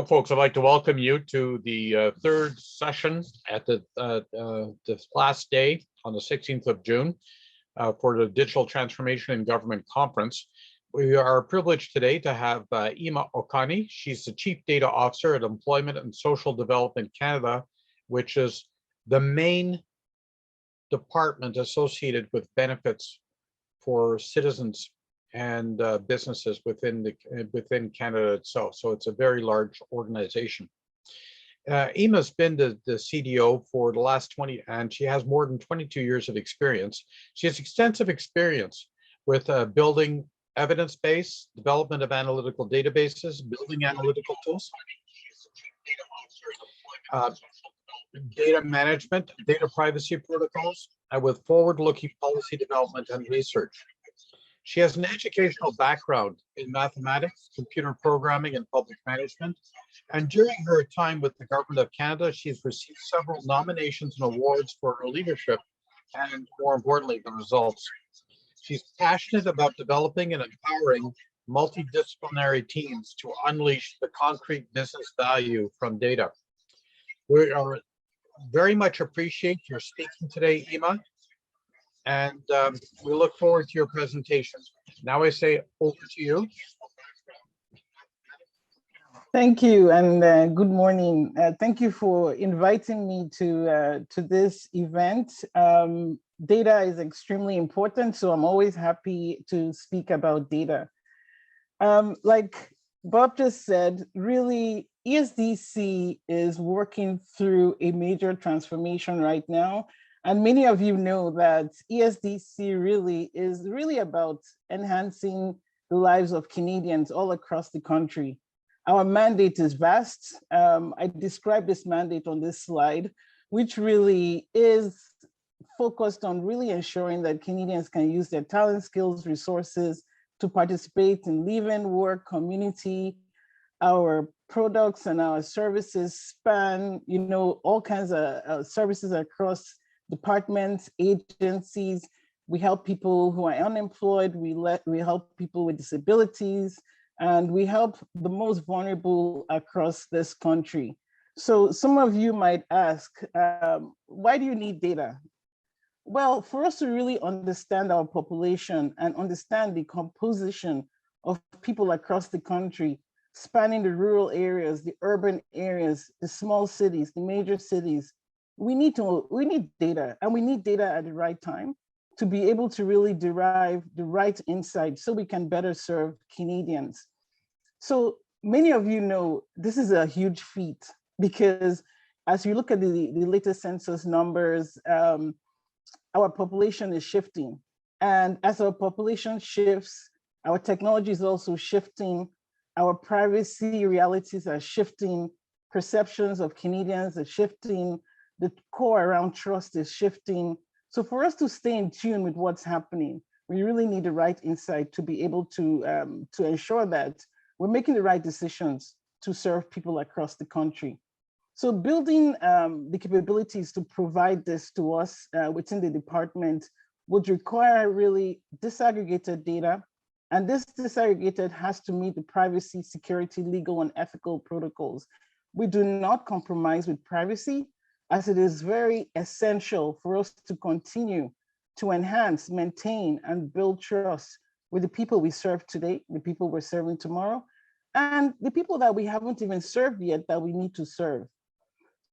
Hello, folks. I'd like to welcome you to the third session at the last day on the 16th of June for the Digital Transformation in Government Conference. We are privileged today to have Ima Okani. She's the Chief Data Officer at Employment and Social Development Canada, which is the main department associated with benefits for citizens and businesses within Canada itself. So it's a very large organization. Ima's been the CDO for the last 20, and she has more than 22 years of experience. She has extensive experience with building evidence base, development of analytical databases, building analytical tools, data management, data privacy protocols, and with forward-looking policy development and research. She has an educational background in mathematics, computer programming, and public management. And during her time with the Government of Canada, she's received several nominations and awards for her leadership and, more importantly, the results. She's passionate about developing and empowering multidisciplinary teams to unleash the concrete business value from data. We are very much appreciate your speaking today, Ima. And we look forward to your presentation. Now I say over to you. Thank you, and good morning. Thank you for inviting me to this event. Data is extremely important, so I'm always happy to speak about data. Like Bob just said, really, ESDC is working through a major transformation right now. And many of you know that ESDC really is about enhancing the lives of Canadians all across the country. Our mandate is vast. I describe this mandate on this slide, which really is focused on really ensuring that Canadians can use their talent, skills, resources to participate in living, work, community. Our products and our services span, all kinds of services across departments, agencies. We help people who are unemployed. We help people with disabilities, and we help the most vulnerable across this country. So some of you might ask, why do you need data? Well, for us to really understand our population and understand the composition of people across the country, spanning the rural areas, the urban areas, the small cities, the major cities, we need data, and we need data at the right time to be able to really derive the right insights so we can better serve Canadians. So many of you know this is a huge feat, because as you look at the latest census numbers, our population is shifting. And as our population shifts, our technology is also shifting, our privacy realities are shifting, perceptions of Canadians are shifting, the core around trust is shifting. So for us to stay in tune with what's happening, we really need the right insight to be able to ensure that we're making the right decisions to serve people across the country. So building the capabilities to provide this to us within the department would require really disaggregated data. And this disaggregated has to meet the privacy, security, legal, and ethical protocols. We do not compromise with privacy, as it is very essential for us to continue to enhance, maintain, and build trust with the people we serve today, the people we're serving tomorrow, and the people that we haven't even served yet that we need to serve.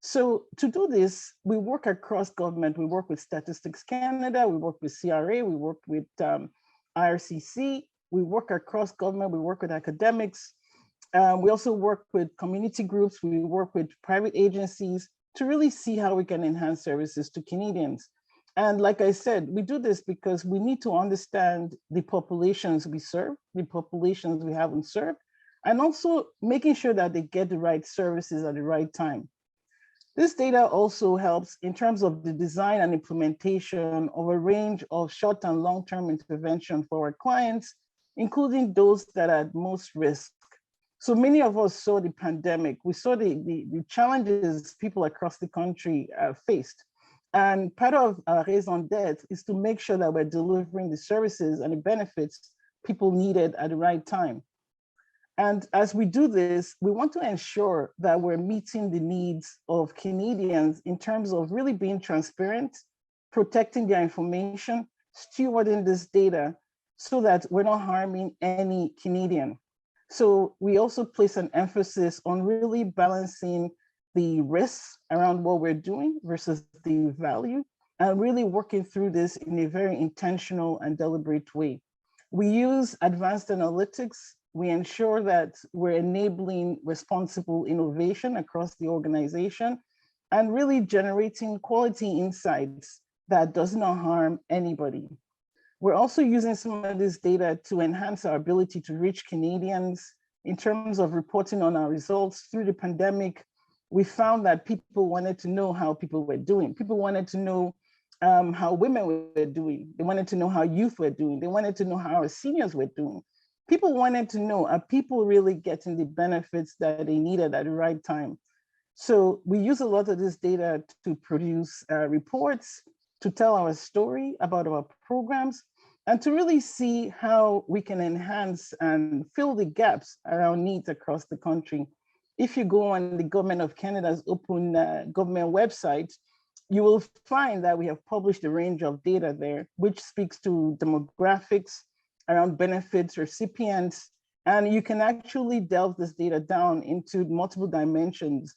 So to do this, we work across government. We work with Statistics Canada, we work with CRA, we work with IRCC, we work across government, we work with academics. We also work with community groups, we work with private agencies, to really see how we can enhance services to Canadians. And like I said, we do this because we need to understand the populations we serve, the populations we haven't served, and also making sure that they get the right services at the right time. This data also helps in terms of the design and implementation of a range of short and long-term intervention for our clients, including those that are at most risk. So many of us saw the pandemic. We saw the challenges people across the country faced. And part of our raison d'etre is to make sure that we're delivering the services and the benefits people needed at the right time. And as we do this, we want to ensure that we're meeting the needs of Canadians in terms of really being transparent, protecting their information, stewarding this data so that we're not harming any Canadian. So we also place an emphasis on really balancing the risks around what we're doing versus the value, and really working through this in a very intentional and deliberate way. We use advanced analytics. We ensure that we're enabling responsible innovation across the organization and really generating quality insights that does not harm anybody. We're also using some of this data to enhance our ability to reach Canadians in terms of reporting on our results. Through the pandemic, we found that people wanted to know how people were doing. People wanted to know how women were doing. They wanted to know how youth were doing. They wanted to know how our seniors were doing. People wanted to know, are people really getting the benefits that they needed at the right time? So we use a lot of this data to produce reports, to tell our story about our programs, and to really see how we can enhance and fill the gaps around needs across the country. If you go on the Government of Canada's open government website, you will find that we have published a range of data there, which speaks to demographics around benefits recipients. And you can actually delve this data down into multiple dimensions.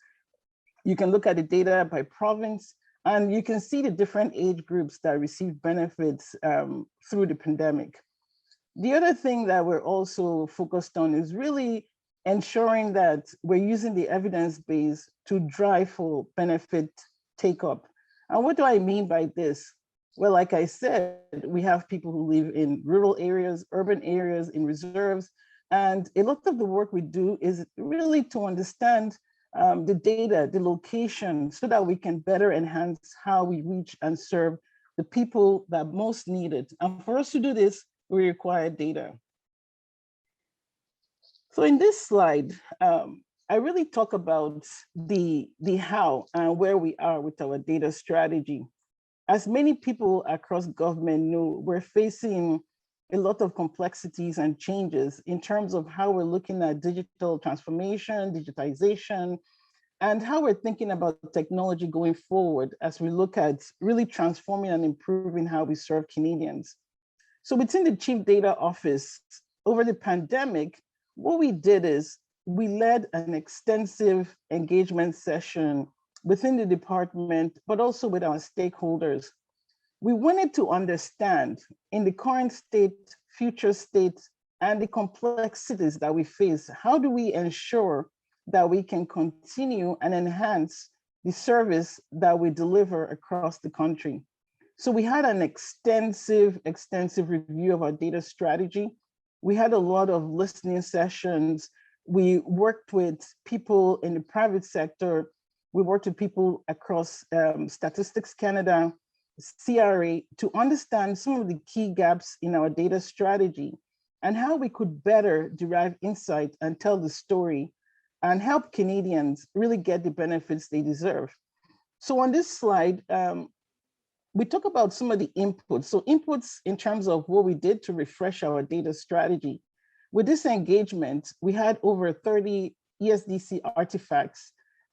You can look at the data by province, and you can see the different age groups that receive benefits through the pandemic. The other thing that we're also focused on is really ensuring that we're using the evidence base to drive for benefit take-up. And what do I mean by this? Well, like I said, we have people who live in rural areas, urban areas, in reserves. And a lot of the work we do is really to understand the data, the location, so that we can better enhance how we reach and serve the people that most need it. And for us to do this, we require data. So in this slide, I really talk about the how and where we are with our data strategy. As many people across government know, we're facing a lot of complexities and changes in terms of how we're looking at digital transformation, digitization, and how we're thinking about technology going forward as we look at really transforming and improving how we serve Canadians. So within the Chief Data Office, over the pandemic, what we did is we led an extensive engagement session within the department, but also with our stakeholders. We wanted to understand in the current state, future state, and the complexities that we face, how do we ensure that we can continue and enhance the service that we deliver across the country? So we had an extensive review of our data strategy. We had a lot of listening sessions. We worked with people in the private sector. We worked with people across Statistics Canada, CRA, to understand some of the key gaps in our data strategy and how we could better derive insight and tell the story and help Canadians really get the benefits they deserve. So on this slide, we talk about some of the inputs. So inputs in terms of what we did to refresh our data strategy. With this engagement, we had over 30 ESDC artifacts.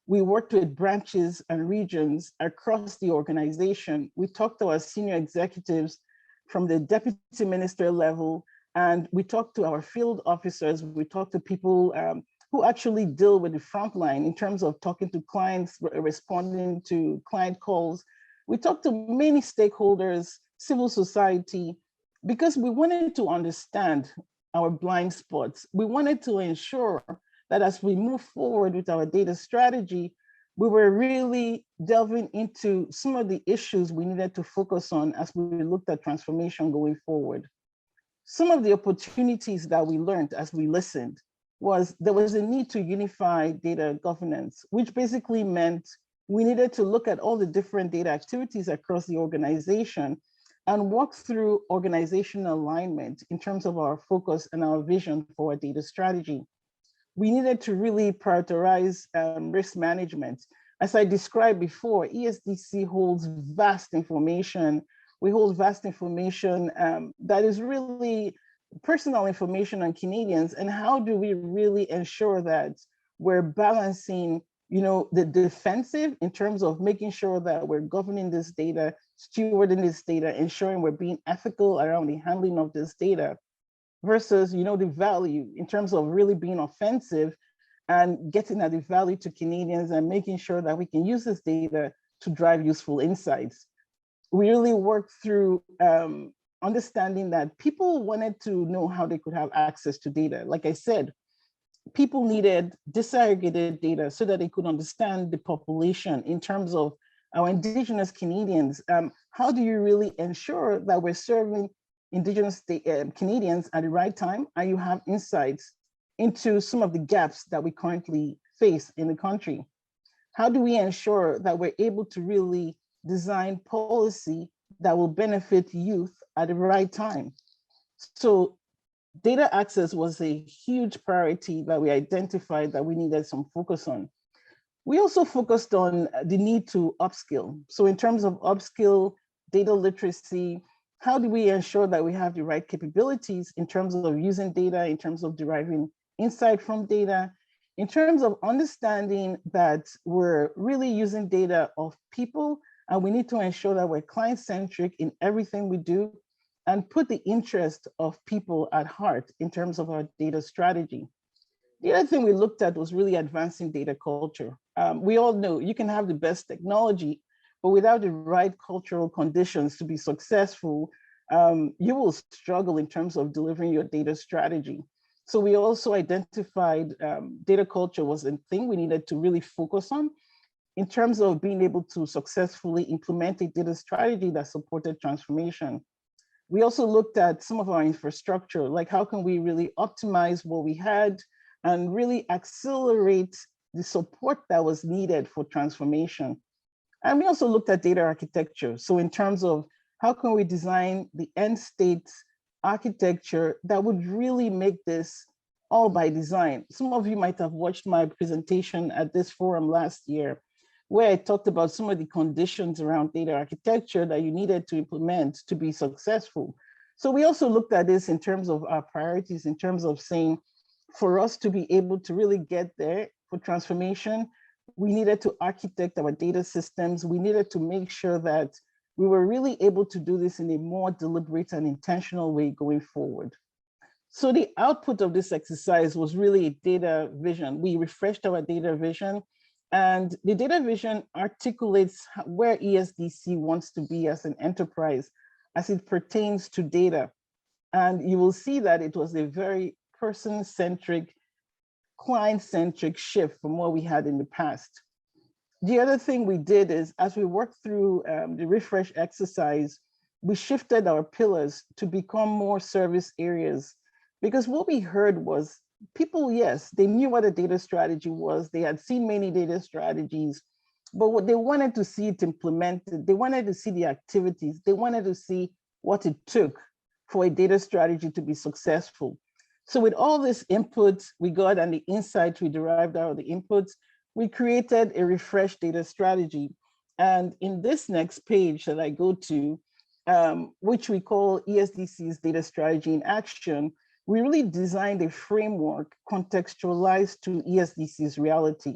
We worked with branches and regions across the organization. We talked to our senior executives from the deputy minister level, and we talked to our field officers. We talked to people who actually deal with the front line in terms of talking to clients, responding to client calls. We talked to many stakeholders, civil society, because we wanted to understand our blind spots. We wanted to ensure that as we move forward with our data strategy, we were really delving into some of the issues we needed to focus on as we looked at transformation going forward. Some of the opportunities that we learned as we listened was there was a need to unify data governance, which basically meant we needed to look at all the different data activities across the organization and walk through organizational alignment in terms of our focus and our vision for our data strategy. We needed to really prioritize risk management. As I described before, ESDC holds vast information. We hold vast information that is really personal information on Canadians, and how do we really ensure that we're balancing, the defensive in terms of making sure that we're governing this data, stewarding this data, ensuring we're being ethical around the handling of this data, versus, the value in terms of really being offensive and getting at the value to Canadians and making sure that we can use this data to drive useful insights. We really worked through understanding that people wanted to know how they could have access to data. Like I said, people needed disaggregated data so that they could understand the population in terms of our Indigenous Canadians. How do you really ensure that we're serving Indigenous Canadians at the right time, and you have insights into some of the gaps that we currently face in the country? How do we ensure that we're able to really design policy that will benefit youth at the right time? So data access was a huge priority that we identified that we needed some focus on. We also focused on the need to upskill. So in terms of upskill, data literacy, how do we ensure that we have the right capabilities in terms of using data, in terms of deriving insight from data, in terms of understanding that we're really using data of people, and we need to ensure that we're client-centric in everything we do and put the interest of people at heart in terms of our data strategy. The other thing we looked at was really advancing data culture. We all know you can have the best technology, but without the right cultural conditions to be successful, you will struggle in terms of delivering your data strategy. So we also identified data culture was a thing we needed to really focus on in terms of being able to successfully implement a data strategy that supported transformation. We also looked at some of our infrastructure, like how can we really optimize what we had and really accelerate the support that was needed for transformation. And we also looked at data architecture. So in terms of how can we design the end state architecture that would really make this all by design. Some of you might have watched my presentation at this forum last year, where I talked about some of the conditions around data architecture that you needed to implement to be successful. So we also looked at this in terms of our priorities, in terms of saying, for us to be able to really get there for transformation, we needed to architect our data systems. We needed to make sure that we were really able to do this in a more deliberate and intentional way going forward. So the output of this exercise was really a data vision. We refreshed our data vision, and the data vision articulates where ESDC wants to be as an enterprise as it pertains to data. And you will see that it was a very person-centric, client-centric shift from what we had in the past. The other thing we did is, as we worked through the refresh exercise, we shifted our pillars to become more service areas. Because what we heard was people, yes, they knew what a data strategy was. They had seen many data strategies, but what they wanted to see it implemented. They wanted to see the activities. They wanted to see what it took for a data strategy to be successful. So with all this input we got and the insights we derived out of the inputs, we created a refreshed data strategy. And in this next page that I go to, which we call ESDC's Data Strategy in Action, we really designed a framework contextualized to ESDC's reality.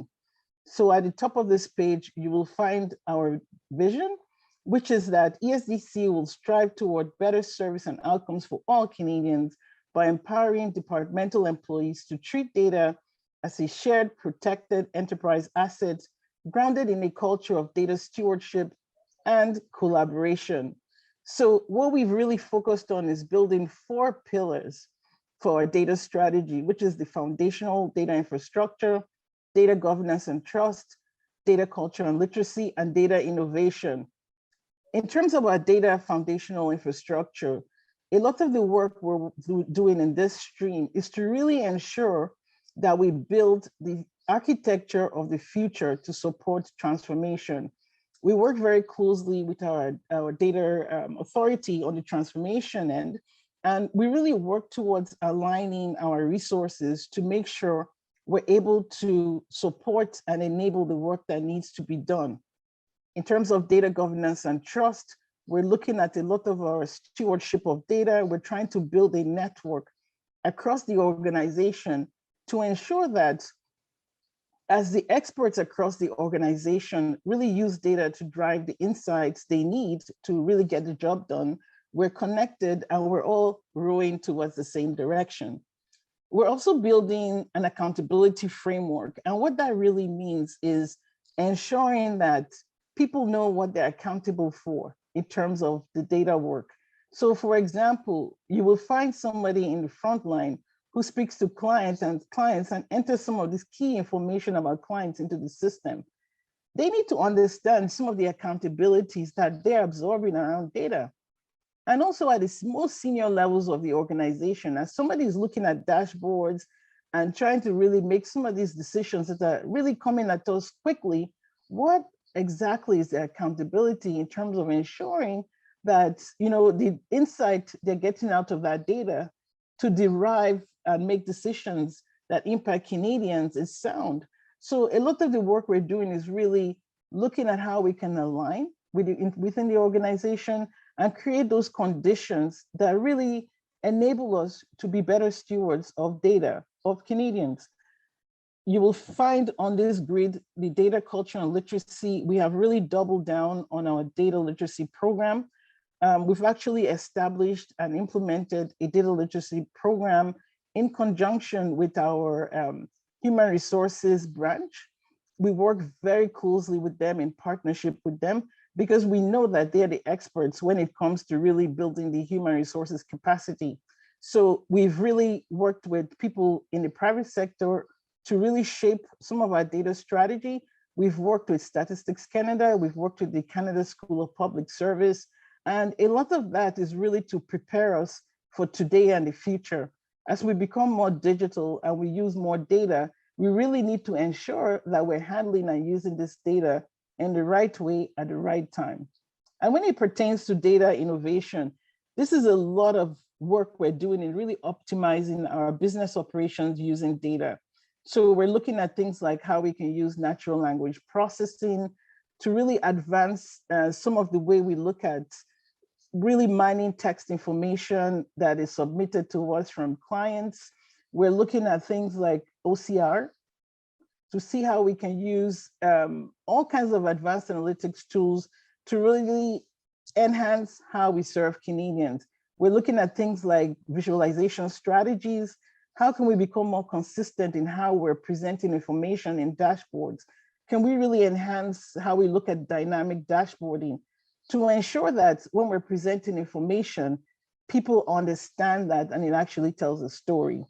So at the top of this page, you will find our vision, which is that ESDC will strive toward better service and outcomes for all Canadians by empowering departmental employees to treat data as a shared, protected enterprise asset grounded in a culture of data stewardship and collaboration. So what we've really focused on is building 4 pillars for our data strategy, which is the foundational data infrastructure, data governance and trust, data culture and literacy, and data innovation. In terms of our data foundational infrastructure, a lot of the work we're doing in this stream is to really ensure that we build the architecture of the future to support transformation. We work very closely with our data authority on the transformation end, and we really work towards aligning our resources to make sure we're able to support and enable the work that needs to be done. In terms of data governance and trust, We're looking at a lot of our stewardship of data. We're trying to build a network across the organization to ensure that as the experts across the organization really use data to drive the insights they need to really get the job done, we're connected and we're all rowing towards the same direction. We're also building an accountability framework. And what that really means is ensuring that people know what they're accountable for in terms of the data work. So for example, you will find somebody in the front line who speaks to clients and enters some of this key information about clients into the system. They need to understand some of the accountabilities that they're absorbing around data. And also at the most senior levels of the organization, as somebody is looking at dashboards and trying to really make some of these decisions that are really coming at us quickly, what exactly is the accountability in terms of ensuring that the insight they're getting out of that data to derive and make decisions that impact Canadians is sound. So a lot of the work we're doing is really looking at how we can align within the organization and create those conditions that really enable us to be better stewards of data of Canadians. You will find on this grid, the data culture and literacy. We have really doubled down on our data literacy program. We've actually established and implemented a data literacy program in conjunction with our human resources branch. We work very closely with them, in partnership with them, because we know that they're the experts when it comes to really building the human resources capacity. So we've really worked with people in the private sector to really shape some of our data strategy. We've worked with Statistics Canada, we've worked with the Canada School of Public Service, and a lot of that is really to prepare us for today and the future. As we become more digital and we use more data, we really need to ensure that we're handling and using this data in the right way at the right time. And when it pertains to data innovation, this is a lot of work we're doing in really optimizing our business operations using data. So we're looking at things like how we can use natural language processing to really advance some of the way we look at really mining text information that is submitted to us from clients. We're looking at things like OCR to see how we can use all kinds of advanced analytics tools to really enhance how we serve Canadians. We're looking at things like visualization strategies. How can we become more consistent in how we're presenting information in dashboards? Can we really enhance how we look at dynamic dashboarding to ensure that when we're presenting information, people understand that and it actually tells a story?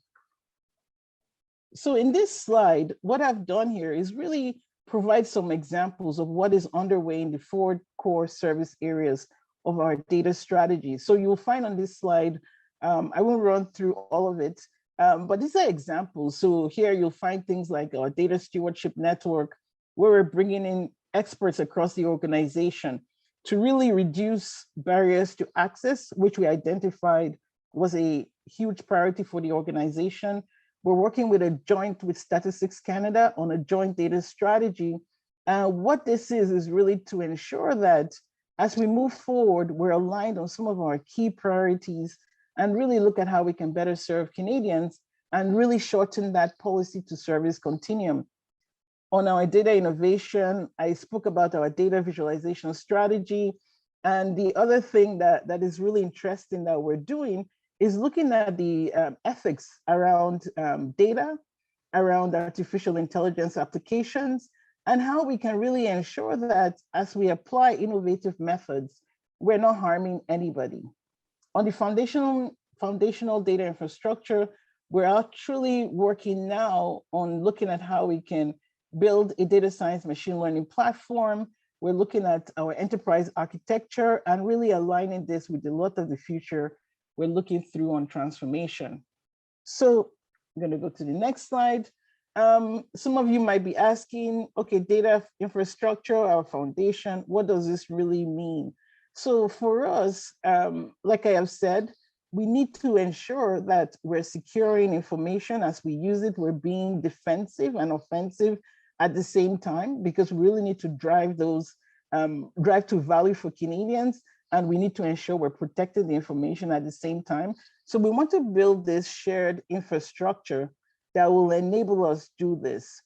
So in this slide, what I've done here is really provide some examples of what is underway in the 4 core service areas of our data strategy. So you'll find on this slide, I won't run through all of it, but these are examples. So here you'll find things like our data stewardship network, where we're bringing in experts across the organization to really reduce barriers to access, which we identified was a huge priority for the organization. We're working with Statistics Canada on a joint data strategy. What this is really to ensure that as we move forward, we're aligned on some of our key priorities and really look at how we can better serve Canadians and really shorten that policy to service continuum. On our data innovation, I spoke about our data visualization strategy. And the other thing that is really interesting that we're doing is looking at the ethics around data, around artificial intelligence applications, and how we can really ensure that as we apply innovative methods, we're not harming anybody. On the foundational data infrastructure, we're actually working now on looking at how we can build a data science machine learning platform. We're looking at our enterprise architecture and really aligning this with a lot of the future we're looking through on transformation. So I'm going to go to the next slide. Some of you might be asking, okay, data infrastructure, our foundation, what does this really mean? So for us, like I have said, we need to ensure that we're securing information as we use it. We're being defensive and offensive at the same time, because we really need to drive those, drive to value for Canadians. and we need to ensure we're protecting the information at the same time. So we want to build this shared infrastructure that will enable us do this.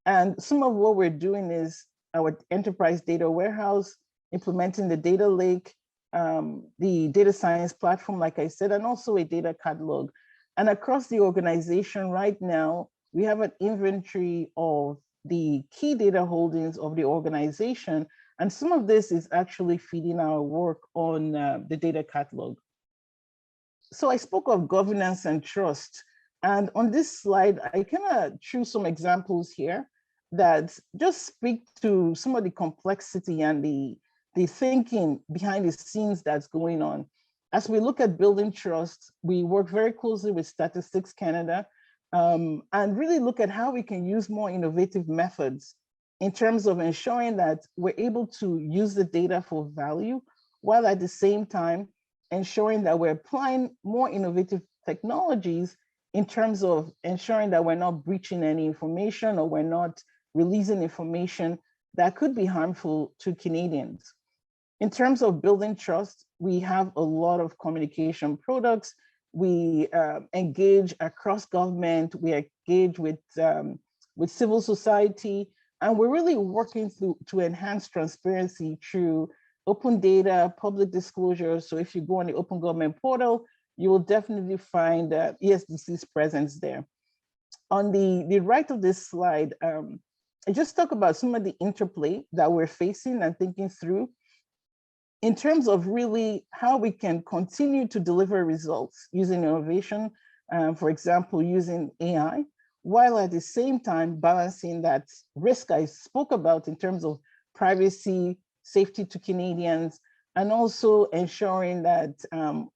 And some of what we're doing is our enterprise data warehouse, implementing the data lake, the data science platform, like I said, and also a data catalog. And across the organization right now, we have an inventory of the key data holdings of the organization. And some of this is actually feeding our work on the data catalog. So I spoke of governance and trust. And on this slide, I kind of choose some examples here that just speak to some of the complexity and the thinking behind the scenes that's going on. As we look at building trust, we work very closely with Statistics Canada and really look at how we can use more innovative methods in terms of ensuring that we're able to use the data for value, while at the same time ensuring that we're applying more innovative technologies in terms of ensuring that we're not breaching any information or we're not releasing information that could be harmful to Canadians. In terms of building trust, we have a lot of communication products. We engage across government, we engage with civil society, and we're really working to enhance transparency through open data, public disclosure. So if you go on the Open Government portal, you will definitely find ESDC's presence there. On the right of this slide, I just talk about some of the interplay that we're facing and thinking through in terms of really how we can continue to deliver results using innovation, for example, using AI, while at the same time balancing that risk I spoke about in terms of privacy, safety to Canadians, and also ensuring that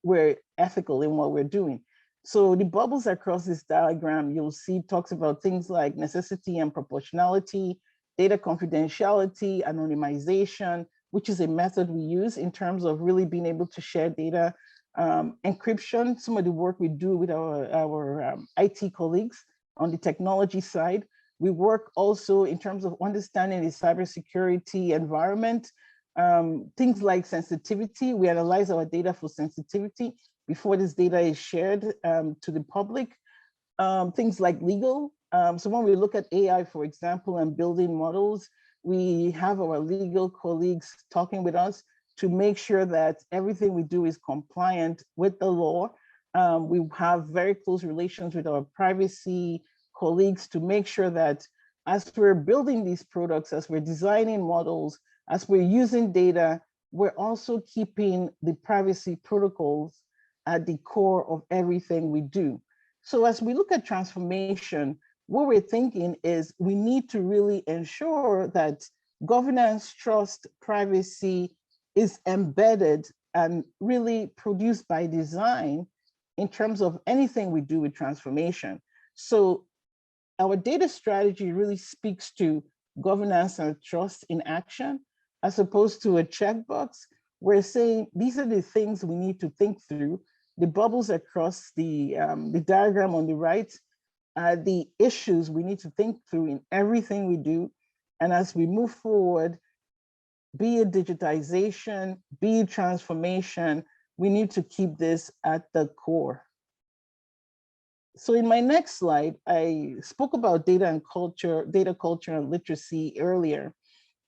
we're ethical in what we're doing. So the bubbles across this diagram, you'll see talks about things like necessity and proportionality, data confidentiality, anonymization, which is a method we use in terms of really being able to share data, encryption, some of the work we do with our IT colleagues on the technology side. We work also in terms of understanding the cybersecurity environment, things like sensitivity. We analyze our data for sensitivity before this data is shared to the public. Things like legal. So when we look at AI, for example, and building models, we have our legal colleagues talking with us to make sure that everything we do is compliant with the law. We have very close relations with our privacy colleagues to make sure that as we're building these products, as we're designing models, as we're using data, we're also keeping the privacy protocols at the core of everything we do. So as we look at transformation, what we're thinking is we need to really ensure that governance, trust, privacy is embedded and really produced by design in terms of anything we do with transformation. So our data strategy really speaks to governance and trust in action, as opposed to a checkbox. We're saying these are the things we need to think through. The bubbles across the diagram on the right are the issues we need to think through in everything we do. And as we move forward, be it digitization, be it transformation, we need to keep this at the core. So in my next slide, I spoke about data culture and literacy earlier.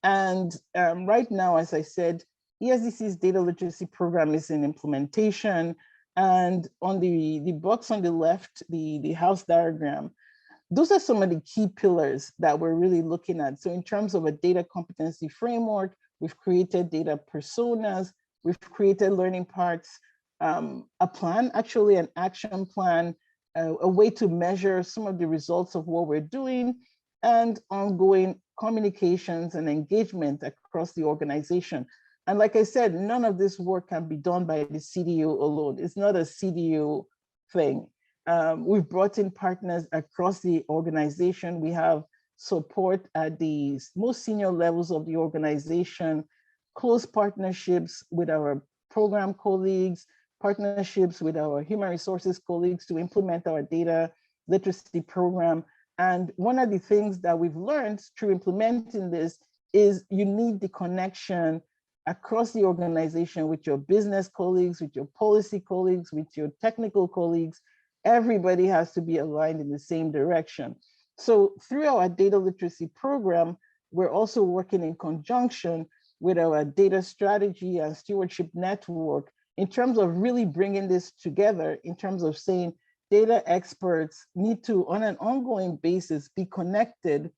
And right now, as I said, ESDC's data literacy program is in implementation. And on the box on the left, the house diagram, those are some of the key pillars that we're really looking at. So in terms of a data competency framework, we've created data personas, we've created learning parts, a plan, actually an action plan, a way to measure some of the results of what we're doing, and ongoing communications and engagement across the organization. And like I said, none of this work can be done by the CDO alone. It's not a CDO thing. We've brought in partners across the organization. We have support at the most senior levels of the organization, close partnerships with our program colleagues, partnerships with our human resources colleagues to implement our data literacy program. And one of the things that we've learned through implementing this is you need the connection across the organization with your business colleagues, with your policy colleagues, with your technical colleagues. Everybody has to be aligned in the same direction. So through our data literacy program, we're also working in conjunction with our data strategy and stewardship network in terms of really bringing this together, in terms of saying data experts need to, on an ongoing basis, be connected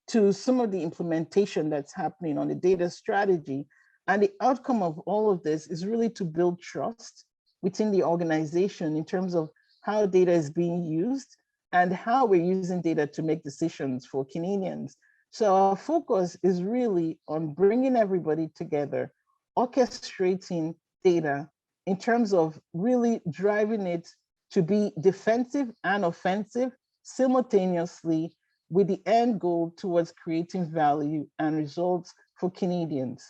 to some of the implementation that's happening on the data strategy. And the outcome of all of this is really to build trust within the organization in terms of how data is being used and how we're using data to make decisions for Canadians. So our focus is really on bringing everybody together, orchestrating data in terms of really driving it to be defensive and offensive simultaneously, with the end goal towards creating value and results for Canadians.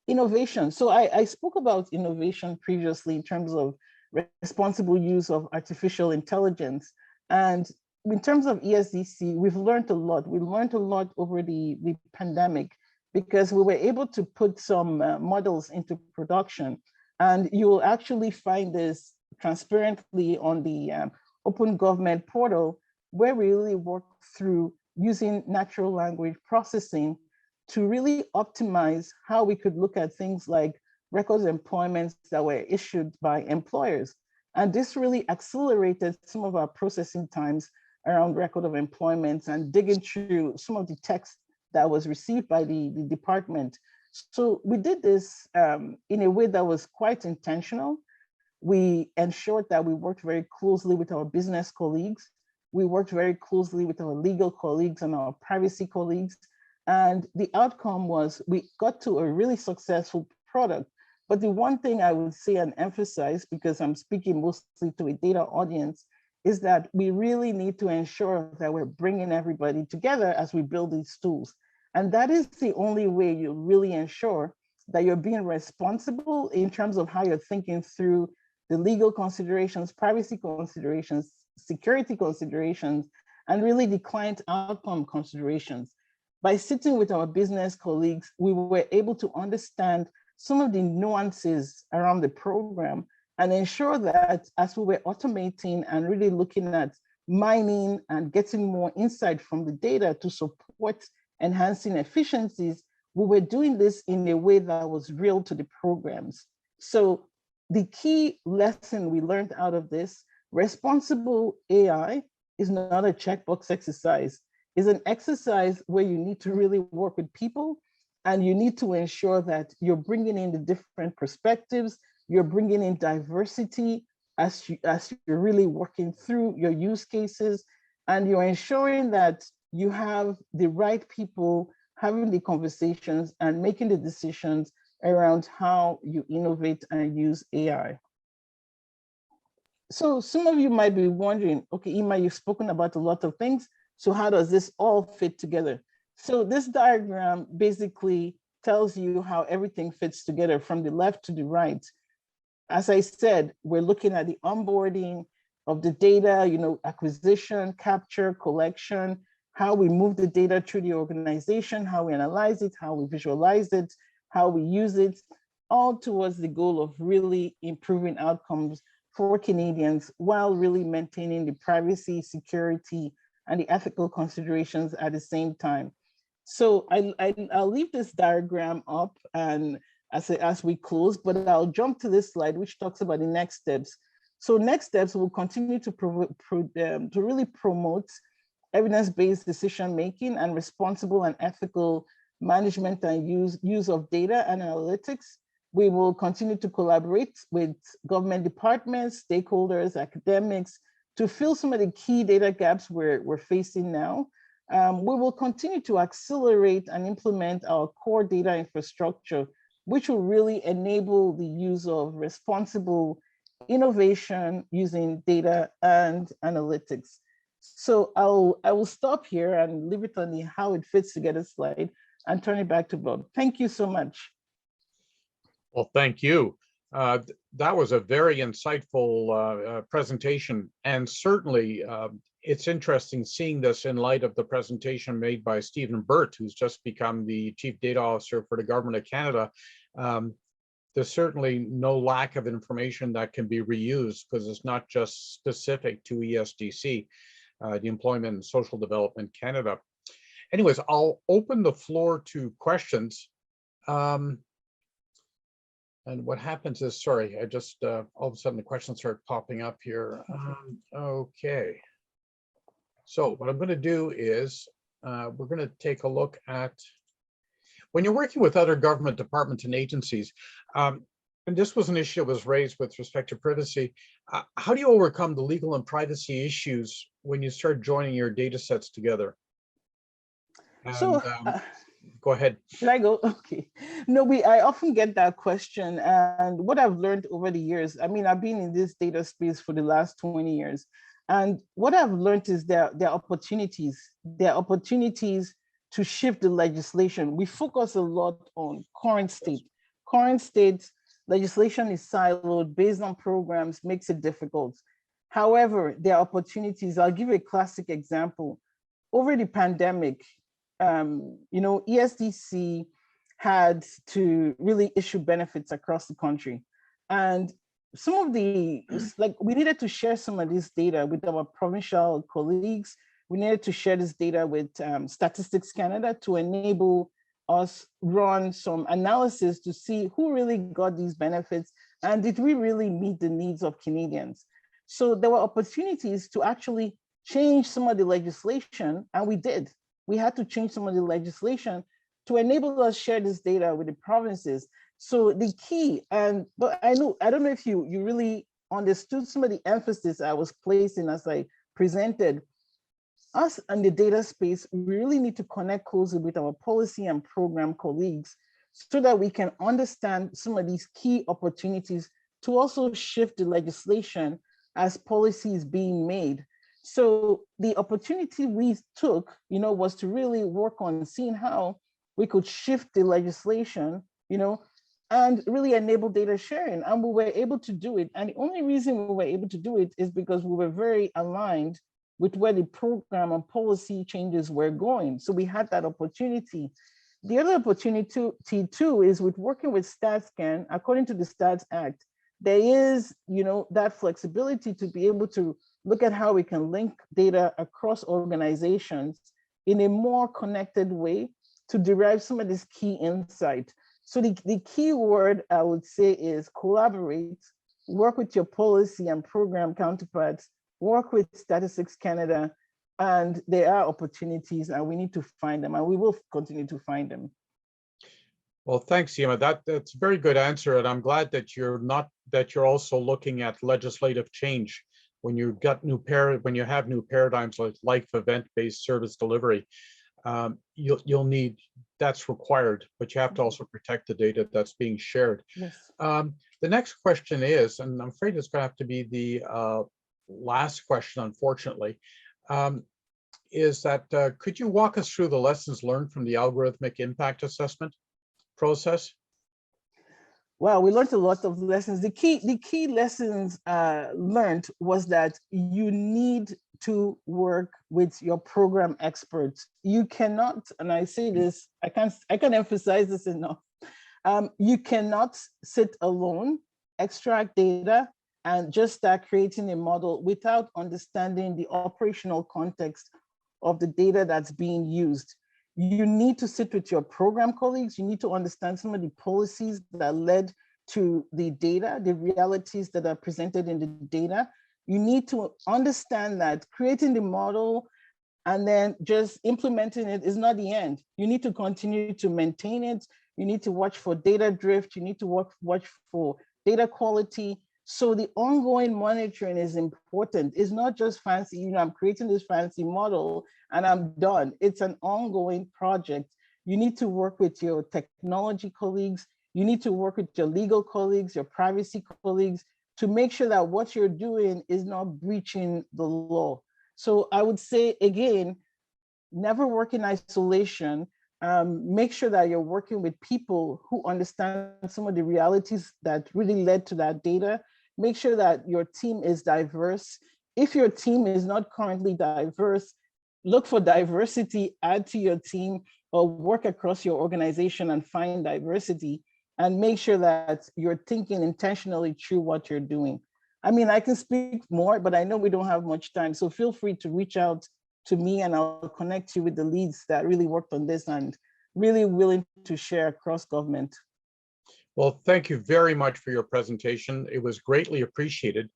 Innovation. So I spoke about innovation previously in terms of responsible use of artificial intelligence. And in terms of ESDC, we've learned a lot. We learned a lot over the pandemic because we were able to put some models into production. And you will actually find this transparently on the Open Government portal, where we really work through using natural language processing to really optimize how we could look at things like records of employment that were issued by employers. And this really accelerated some of our processing times around record of employment and digging through some of the text that was received by the department. So we did this in a way that was quite intentional. We ensured that we worked very closely with our business colleagues. We worked very closely with our legal colleagues and our privacy colleagues. And the outcome was we got to a really successful product. But the one thing I would say and emphasize, because I'm speaking mostly to a data audience, is that we really need to ensure that we're bringing everybody together as we build these tools. And that is the only way you really ensure that you're being responsible in terms of how you're thinking through the legal considerations, privacy considerations, security considerations, and really the client outcome considerations. By sitting with our business colleagues, we were able to understand some of the nuances around the program and ensure that as we were automating and really looking at mining and getting more insight from the data to support enhancing efficiencies, we were doing this in a way that was real to the programs. So the key lesson we learned out of this, responsible AI is not a checkbox exercise. It's an exercise where you need to really work with people and you need to ensure that you're bringing in the different perspectives, you're bringing in diversity as you're really working through your use cases, and you're ensuring that you have the right people having the conversations and making the decisions around how you innovate and use AI. So some of you might be wondering, okay, Ima, you've spoken about a lot of things. So how does this all fit together? So this diagram basically tells you how everything fits together from the left to the right. As I said, we're looking at the onboarding of the data, acquisition, capture, collection, how we move the data through the organization, how we analyze it, how we visualize it, how we use it, all towards the goal of really improving outcomes for Canadians while really maintaining the privacy, security, and the ethical considerations at the same time. So I'll leave this diagram up and as we close, but I'll jump to this slide, which talks about the next steps. So next steps will continue to really promote evidence-based decision-making and responsible and ethical management and use of data and analytics. We will continue to collaborate with government departments, stakeholders, academics, to fill some of the key data gaps we're facing now. We will continue to accelerate and implement our core data infrastructure, which will really enable the use of responsible innovation using data and analytics. So I will stop here and leave it on the how it fits together slide and turn it back to Bob. Thank you so much. Well, thank you. That was a very insightful presentation, and certainly it's interesting seeing this in light of the presentation made by Stephen Burt, who's just become the Chief Data Officer for the Government of Canada. There's certainly no lack of information that can be reused because it's not just specific to ESDC, the Employment and Social Development Canada. Anyways, I'll open the floor to questions. And what happens is, sorry, I just, all of a sudden the questions start popping up here. Okay. So what I'm going to do is we're going to take a look at when you're working with other government departments and agencies, and this was an issue that was raised with respect to privacy. How do you overcome the legal and privacy issues when you start joining your data sets together? And, so go ahead. Should I go? Okay. No, I often get that question. And what I've learned over the years, I mean, I've been in this data space for the last 20 years. And what I've learned is there are opportunities. There are opportunities to shift the legislation. We focus a lot on current state. Current state legislation is siloed based on programs, makes it difficult. However, there are opportunities. I'll give you a classic example. Over the pandemic, ESDC had to really issue benefits across the country. And some of we needed to share some of this data with our provincial colleagues. We needed to share this data with Statistics Canada to enable us run some analysis to see who really got these benefits and did we really meet the needs of Canadians. So there were opportunities to actually change some of the legislation, and we did. We had to change some of the legislation to enable us share this data with the provinces. So the key, but I don't know if you really understood some of the emphasis I was placing as I presented. Us in the data space, we really need to connect closely with our policy and program colleagues so that we can understand some of these key opportunities to also shift the legislation as policy is being made. So the opportunity we took, was to really work on seeing how we could shift the legislation, and really enable data sharing. And we were able to do it. And the only reason we were able to do it is because we were very aligned with where the program and policy changes were going. So we had that opportunity. The other opportunity too is with working with StatsCan. According to the Stats Act, there is, that flexibility to be able to look at how we can link data across organizations in a more connected way to derive some of this key insight. So the key word I would say is collaborate, work with your policy and program counterparts, work with Statistics Canada, and there are opportunities and we need to find them, and we will continue to find them. Well, thanks, Yema. That's a very good answer, and I'm glad that you're also looking at legislative change when you have new paradigms like life event-based service delivery. You'll need, that's required, but you have to also protect the data that's being shared. Yes. The next question is, and I'm afraid it's going to have to be the last question, unfortunately, is that could you walk us through the lessons learned from the algorithmic impact assessment process? Well, we learned a lot of lessons. The key lessons learned was that you need to work with your program experts. You cannot, and I say this, I can't emphasize this enough. You cannot sit alone, extract data, and just start creating a model without understanding the operational context of the data that's being used. You need to sit with your program colleagues. You need to understand some of the policies that led to the data, the realities that are presented in the data. You need to understand that creating the model and then just implementing it is not the end. You need to continue to maintain it. You need to watch for data drift. You need to watch for data quality. So the ongoing monitoring is important. It's not just fancy, I'm creating this fancy model and I'm done. It's an ongoing project. You need to work with your technology colleagues. You need to work with your legal colleagues, your privacy colleagues, to make sure that what you're doing is not breaching the law. So I would say, again, never work in isolation. Make sure that you're working with people who understand some of the realities that really led to that data. Make sure that your team is diverse. if your team is not currently diverse, look for diversity, add to your team, or work across your organization and find diversity, and make sure that you're thinking intentionally through what you're doing. I mean, I can speak more, but I know we don't have much time. So feel free to reach out to me and I'll connect you with the leads that really worked on this and really willing to share across government. Well, thank you very much for your presentation. It was greatly appreciated.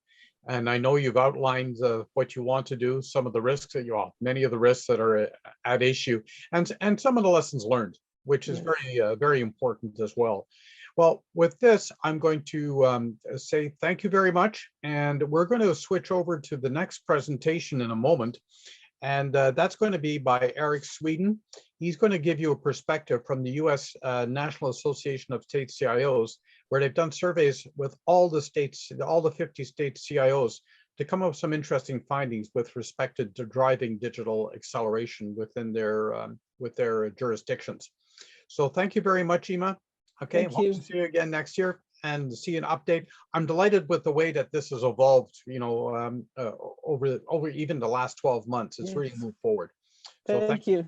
And I know you've outlined what you want to do, some of the risks that many of the risks that are at issue, and some of the lessons learned, which is very important as well. Well, with this, I'm going to say thank you very much. And we're going to switch over to the next presentation in a moment. And that's going to be by Eric Sweden. He's going to give you a perspective from the U.S. National Association of State CIOs, where they've done surveys with all the states, all the 50 state CIOs, to come up with some interesting findings with respect to driving digital acceleration within their jurisdictions. So thank you very much, Ima. Okay, hope to see you again next year and see an update. I'm delighted with the way that this has evolved, over even the last 12 months. It's really moved forward. So Thank you.